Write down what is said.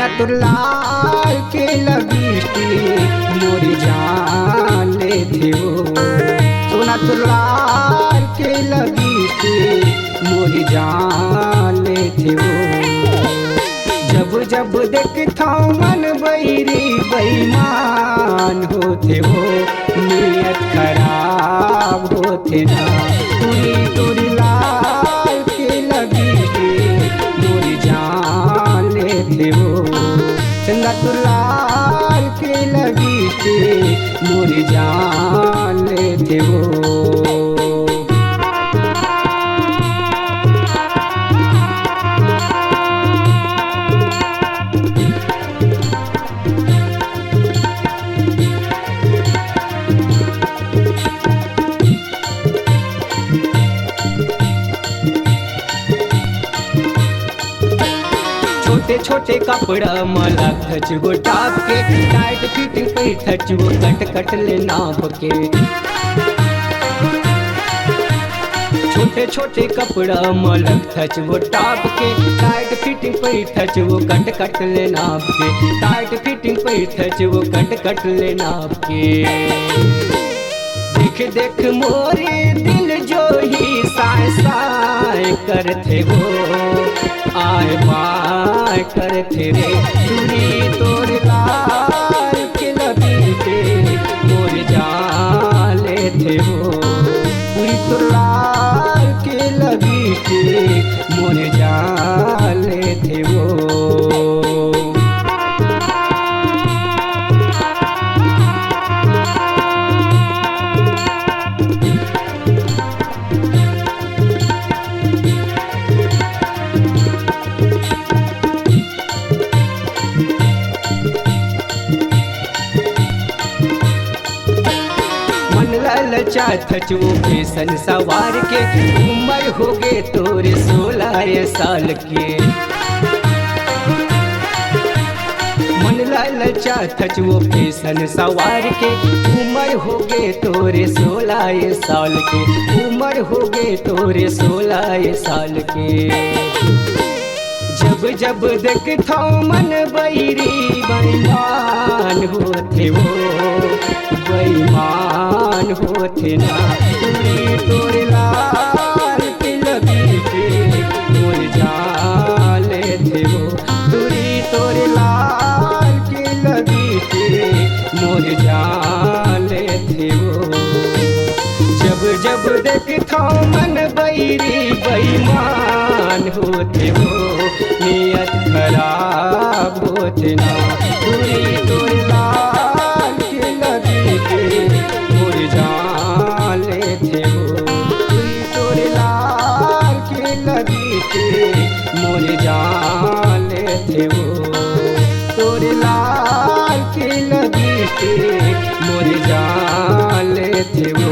सुना तो लाल के लिपस्टिक मोरी जान ले थे वो। सुना तो लाल के लिपस्टिक मोरी जान ले थे वो। जब जब देखता मन बैरी बेईमान होते हो, नियत खराब होते ना। तुरी तुरी लाल के लिपस्टिक मोरी जान लेते हो। चंदा तो लाल के लिपस्टिक मोरी जान लेते हो। छोटे छोटे कपड़ा मला खच वो टाप के, टाइट फिटिंग पे खच वो कट कट ले नाप के। छोटे छोटे कपड़ा मला खच वो टाप के, टाइट फिटिंग पे खच वो कट कट ले नाप के। टाइट फिटिंग पे खच वो कट कट ले नाप के। देख देख मोरे दिल जो ही साए साए करते वो, आए बाय करते रे। तुरी तोर लाल के लिपस्टिक मोर जान लेते हो। तुरी तोर लाल के लिपस्टिक मोर जान लेते हो। ललचा वो फैशन सवार के, उम्र हो गए तोरे 16 साल के। मन ललचा वो फैशन सवार के, उम्र हो गए तोरे 16 साल के। उम्र हो गए तोरे 16 साल के। जब जब देखता मन बैरी बेईमान होते वो, बेईमान होते ना। तुरी तोर लाल के लिपस्टिक मोर जान लेते हो। तुरी तोर लाल के लिपस्टिक मोर जान लेते हो। जब जब देखता मन बैरी बेईमान होते हो, नियत खराब होते ना। तुरी तोर लाल के लिपस्टिक मोर जान लेते हो। तुरी तोर लाल के लिपस्टिक मोर जान लेते हो। तोर लाल के लिपस्टिक मोर जान लेते हो।